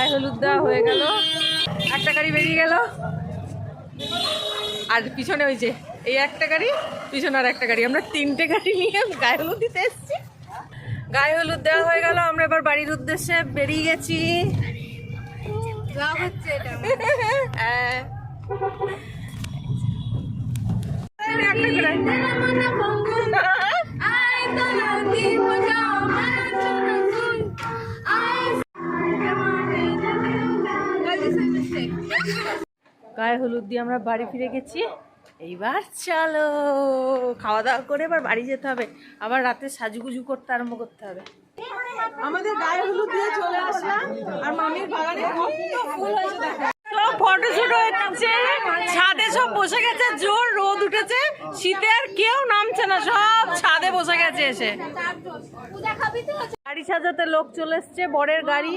গায়ে হলুদ দেওয়া হয়ে গেল, একটা গাড়ি বেরিয়ে গেল, আর পিছনে ওই যে এই একটা গাড়ি, পিছনে আর একটা গাড়ি, আমরা 3টে গাড়ি নিয়ে গায়ে হলুদ দিতে এসেছি। গায়ে হলুদ দেওয়া হয়ে গেল, আমরা এবার বাড়ির উদ্দেশ্যে বেরিয়ে গেছি। গায়ে হলুদ দিয়ে আমরা বাড়ি ফিরে গেছি। এইবার চলো খাওয়া দাওয়া করে এবার বাড়ি যেতে হবে, আবার রাতে সাজুগুজু করতে আরম্ভ করতে হবে। আমাদের গায়ে হলুদ দিয়ে চলে আসলাম, আর মামির বাগানে কত ফুল হয়েছে দেখো। সব ফটোশুট হচ্ছে, ছাদে সব বসে গেছে, জোর রোদ উঠেছে, শীতে আর কেউ নামছে না, সব ছাদে বসে গেছে এসে। গাড়ি সাজাতে লোক চলে এসছে, বরের গাড়ি।